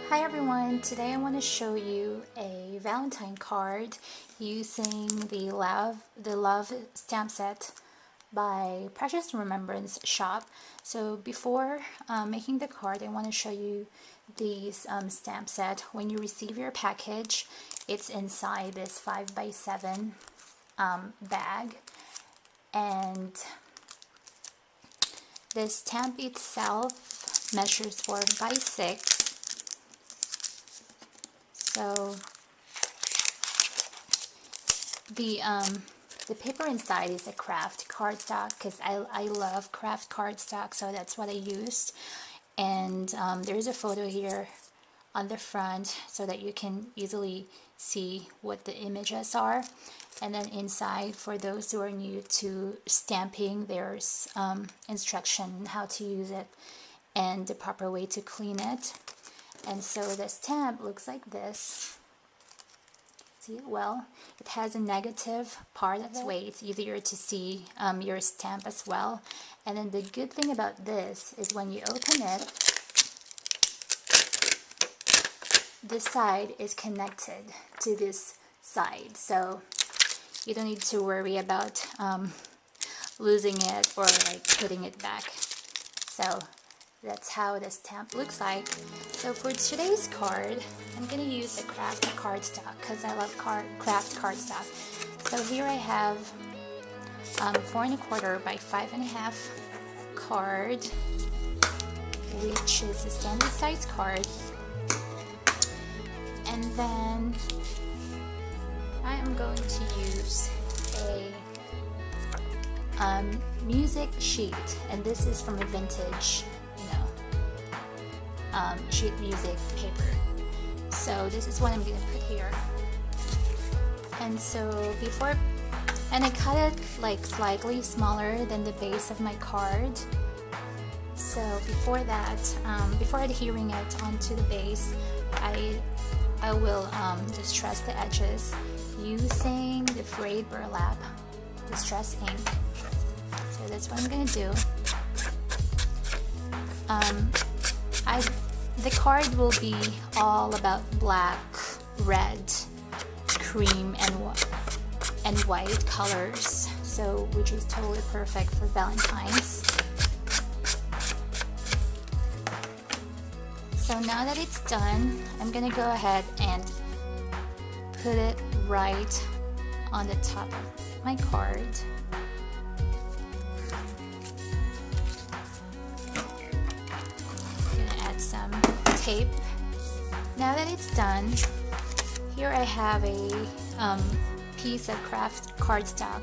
Hi everyone, today I want to show you a Valentine card using the Love stamp set by Precious Remembrance Shop. So before making the card, I want to show you these stamp set. When you receive your package, it's inside this 5x7 bag, and the stamp itself measures 4x6. So the paper inside is a craft cardstock, because I love craft cardstock, so that's what I used. And there's a photo here on the front so that you can easily see what the images are. And then inside, for those who are new to stamping, there's instruction how to use it and the proper way to clean it. And so the stamp looks like this. See it well? It has a negative part of the way. It's easier to see your stamp as well. And then the good thing about this is when you open it, this side is connected to this side. So you don't need to worry about losing it or like putting it back. So that's how the stamp looks like. So for today's card, I'm going to use a craft cardstock because I love craft cardstock. So here I have 4 1/4 by 5.5 card, which is a standard size card. And then I am going to use a music sheet, and this is from a vintage sheet music paper. So this is what I'm going to put here. And so I cut it like slightly smaller than the base of my card. So before that, before adhering it onto the base, I will distress the edges using the frayed burlap distress ink. So that's what I'm going to do. The card will be all about black, red, cream, and white colors, so which is totally perfect for Valentine's. So now that it's done, I'm gonna go ahead and put it right on the top of my card. Some tape. Now that it's done, here I have a piece of craft cardstock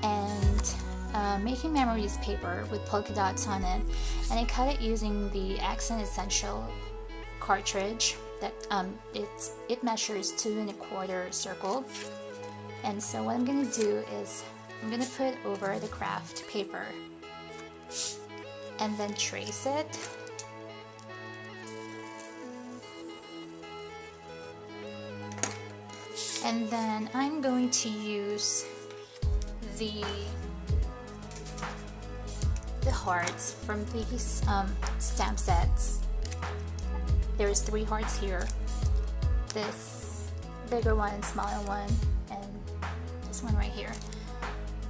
and Making Memories paper with polka dots on it, and I cut it using the Accent Essential cartridge that it measures 2 1/4 circle. And so what I'm gonna do is I'm gonna put over the craft paper and then trace it. And then I'm going to use the hearts from these stamp sets. There's 3 hearts here. This bigger one and smaller one, and this one right here.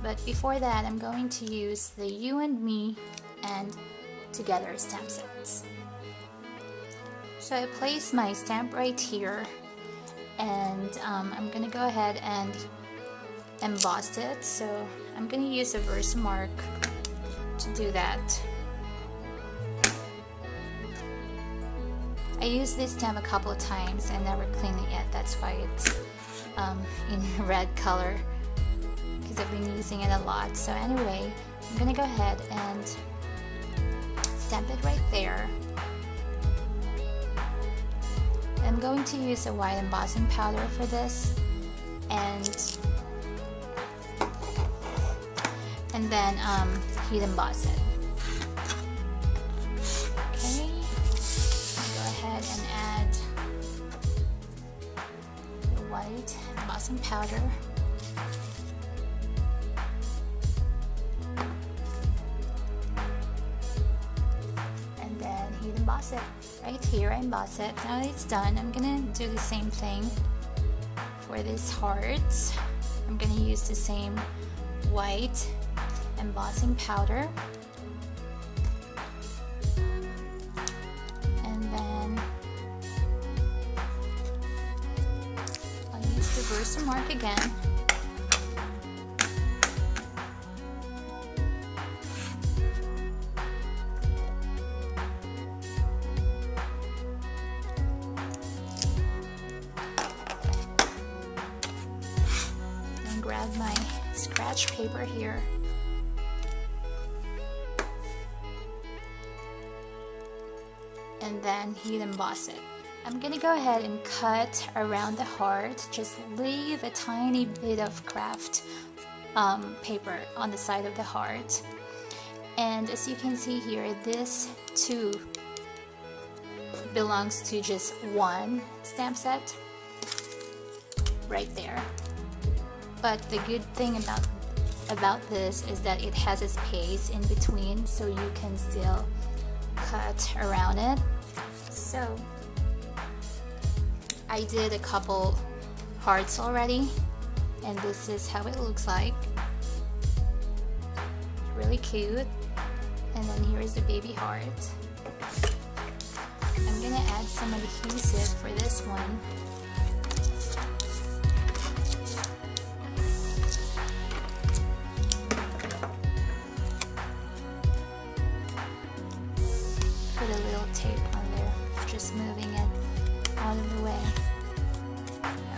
But before that, I'm going to use the You and Me and Together stamp sets. So I place my stamp right here, and I'm gonna go ahead and emboss it. So I'm gonna use a Versamark to do that. I used this stamp a couple of times and never cleaned it yet. That's why it's in red color, because I've been using it a lot. So anyway, I'm gonna go ahead and stamp it right there. I'm going to use a white embossing powder for this, and then heat emboss it. Okay, go ahead and add the white embossing powder. And then heat emboss emboss it. Right here, I emboss it. Now that it's done, I'm gonna do the same thing for this heart. I'm gonna use the same white embossing powder. And then I'll use the Versamark again. Grab my scratch paper here. And then heat emboss it. I'm gonna go ahead and cut around the heart. Just leave a tiny bit of craft paper on the side of the heart. And as you can see here, this too belongs to just one stamp set right there. But the good thing about this is that it has a space in between, so you can still cut around it. So I did a couple hearts already, and this is how it looks like. Really cute. And then here's the baby heart. I'm gonna add some adhesive for this one. Put a little tape on there, just moving it out of the way.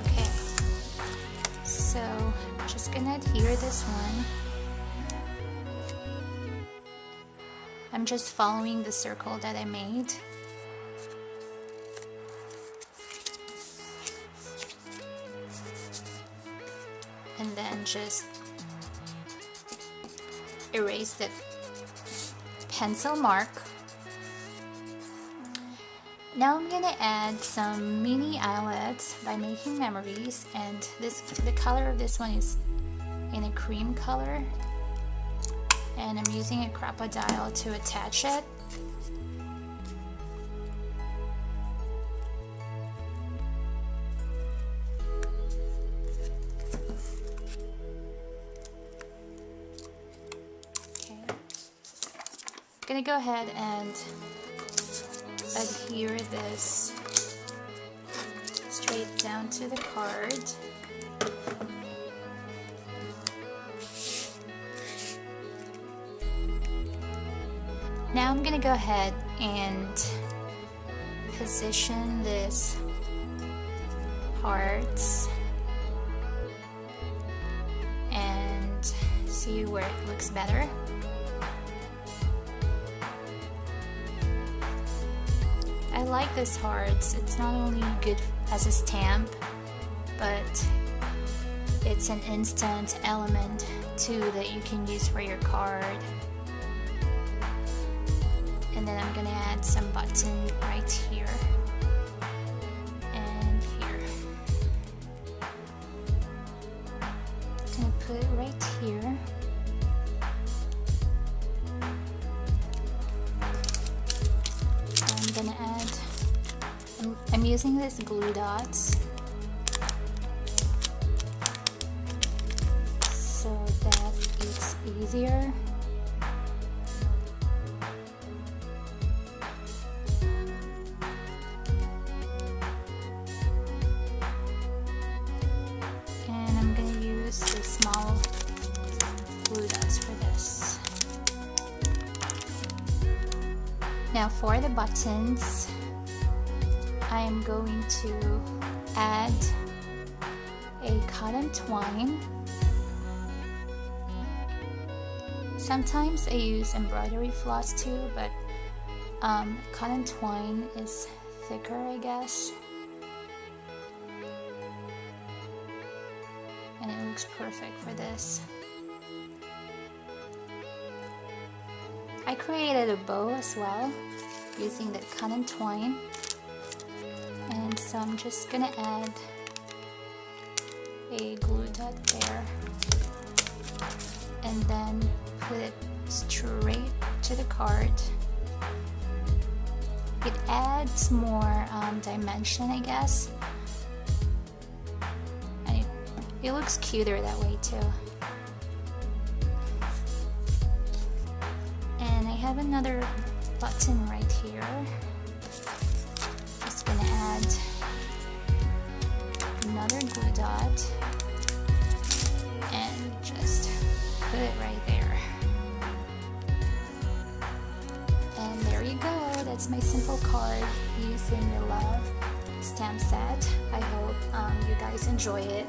Okay, so just gonna adhere this one. I'm just following the circle that I made. And then just erase the pencil mark. Now I'm gonna add some mini eyelets by Making Memories, and the color of this one is in a cream color, and I'm using a crocodile to attach it. Okay. I'm gonna go ahead and adhere this straight down to the card. Now I'm gonna go ahead and position this hearts and see where it looks better. I like this hearts. It's not only good as a stamp, but it's an instant element too that you can use for your card. And then I'm gonna add some button right here and here. I'm gonna put it right here. I'm gonna add, I'm using this glue dots so that it's easier. And I'm gonna use the small glue dots for this. Now for the buttons, I am going to add a cotton twine. Sometimes I use embroidery floss too, but cotton twine is thicker, I guess. And it looks perfect for this. I created a bow as well using the cotton twine, and so I'm just gonna add a glue dot there and then put it straight to the card. it adds more dimension, I guess, and it looks cuter that way too. And I have another button right here. Just gonna add another glue dot and just put it right there. And there you go, that's my simple card using the Love stamp set. I hope you guys enjoy it.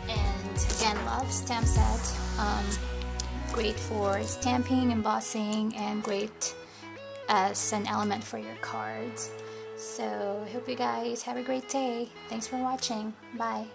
And again, Love stamp set, great for stamping, embossing, and great as an element for your cards. So I hope you guys have a great day. Thanks for watching. Bye.